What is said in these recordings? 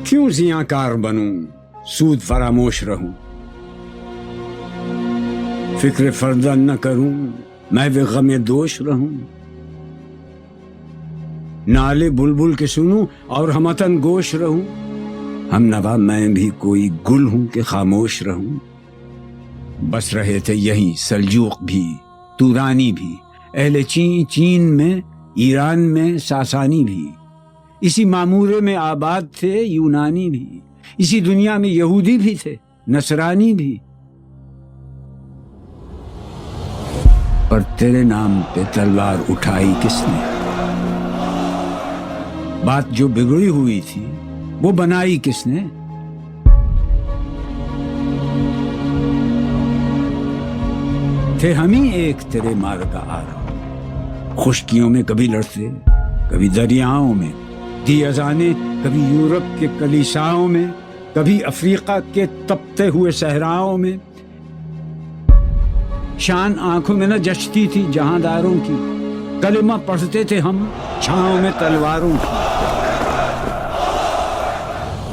کیوں زیاں کار بنوں، سود فراموش رہوں، فکر فردن نہ کروں، میں بھی غم دوش رہوں، نالے بلبل کے سنوں اور ہمتن گوش رہوں، ہم نوا میں بھی کوئی گل ہوں کہ خاموش رہوں۔ بس رہے تھے یہیں سلجوق بھی، تورانی بھی، اہل چین میں، ایران میں ساسانی بھی، اسی معمورے میں آباد تھے یونانی بھی، اسی دنیا میں یہودی بھی تھے نصرانی بھی، پر تیرے نام پہ تلوار اٹھائی کس نے؟ بات جو بگڑی ہوئی تھی وہ بنائی کس نے؟ تھے ہم ہی ایک تیرے مار کا آرا، خشکیوں میں کبھی لڑتے، کبھی دریاؤں میں، دی اذانیں کبھی یورپ کے کلیساؤں میں، کبھی افریقہ کے تپتے ہوئے صحراؤں میں، شان آنکھوں میں نہ جچتی تھی جہانداروں کی، کلمہ پڑھتے تھے ہم چھاؤں میں تلواروں کی۔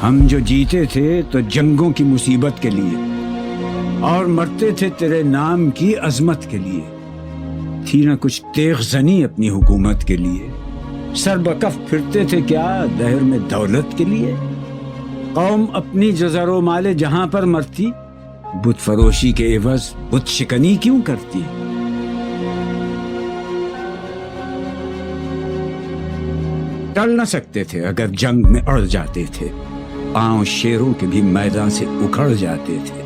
ہم جو جیتے تھے تو جنگوں کی مصیبت کے لیے، اور مرتے تھے تیرے نام کی عظمت کے لیے، تھی نہ کچھ تیغ زنی اپنی حکومت کے لیے، سر بکف پھرتے تھے کیا دہر میں دولت کے لیے؟ قوم اپنی جزر و مال جہاں پر مرتی، بت فروشی کے عوض بت شکنی کیوں کرتی؟ ٹل نہ سکتے تھے اگر جنگ میں اڑ جاتے تھے، پاؤں شیروں کے بھی میدان سے اکھڑ جاتے تھے،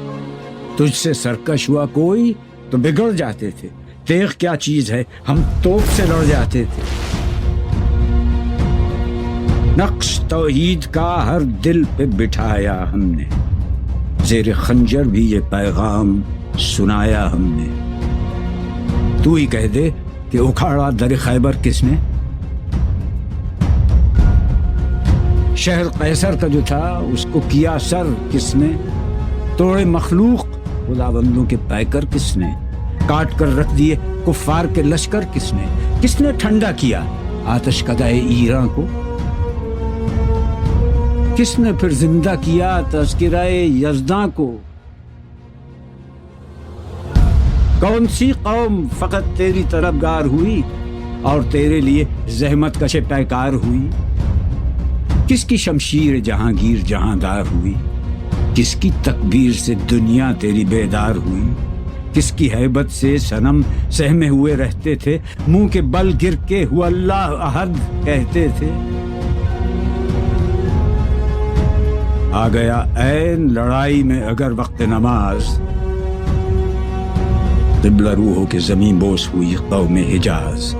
تجھ سے سرکش ہوا کوئی تو بگڑ جاتے تھے، تیغ کیا چیز ہے ہم توپ سے لڑ جاتے تھے، نقش توحید کا ہر دل پہ بٹھایا ہم نے، زیر خنجر بھی یہ پیغام سنایا ہم نے۔ تو ہی کہہ دے کہ اکھاڑا در خیبر کس نے؟ شہر قیصر کا جو تھا اس کو کیا سر کس نے؟ توڑے مخلوق خداوندوں کے پیکر کس نے؟ کاٹ کر رکھ دیے کفار کے لشکر کس نے؟ کس نے ٹھنڈا کیا آتش کدائے ایران کو؟ کس نے پھر زندہ کیا تذکرہ یزداں کو؟ کون سی قوم فقط تیری طلبگار ہوئی اور تیرے لیے زحمت کش پیکار ہوئی؟ کس کی شمشیر جہانگیر جہاندار ہوئی؟ کس کی تکبیر سے دنیا تیری بیدار ہوئی؟ کس کی ہیبت سے صنم سہمے ہوئے رہتے تھے، منہ کے بل گر کے ہوا اللہ احد کہتے تھے؟ آ گیا عین لڑائی میں اگر وقت نماز، قبلہ روحوں کے زمین بوس ہوئی قوم حجاز،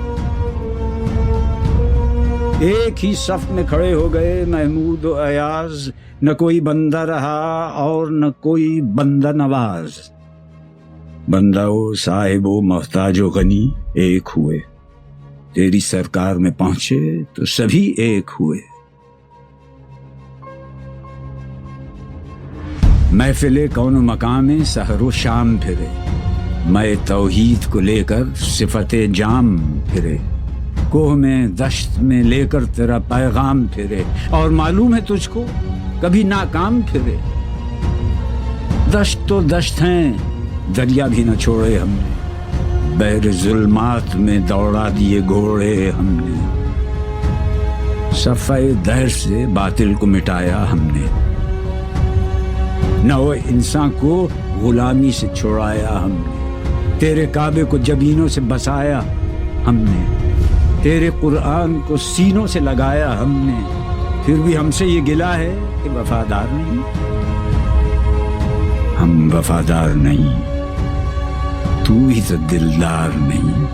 ایک ہی صف میں کھڑے ہو گئے محمود و ایاز، نہ کوئی بندہ رہا اور نہ کوئی بندہ نواز، بندہ و صاحب و محتاج و غنی ایک ہوئے، تیری سرکار میں پہنچے تو سبھی ایک ہوئے۔ محفل کون و مقام سحر و شام پھرے، میں توحید کو لے کر صفت جام پھرے، کوہ میں دشت میں لے کر تیرا پیغام پھرے، اور معلوم ہے تجھ کو کبھی ناکام پھرے۔ دشت تو دشت ہیں دریا بھی نہ چھوڑے ہم نے، بحر ظلمات میں دوڑا دیے گھوڑے ہم نے، صفحہ دہر سے باطل کو مٹایا ہم نے، نو انسان کو غلامی سے چھڑایا ہم نے، تیرے کعبے کو جبینوں سے بسایا ہم نے، تیرے قرآن کو سینوں سے لگایا ہم نے، پھر بھی ہم سے یہ گلہ ہے کہ وفادار نہیں، ہم وفادار نہیں، تو ہی تو دلدار نہیں۔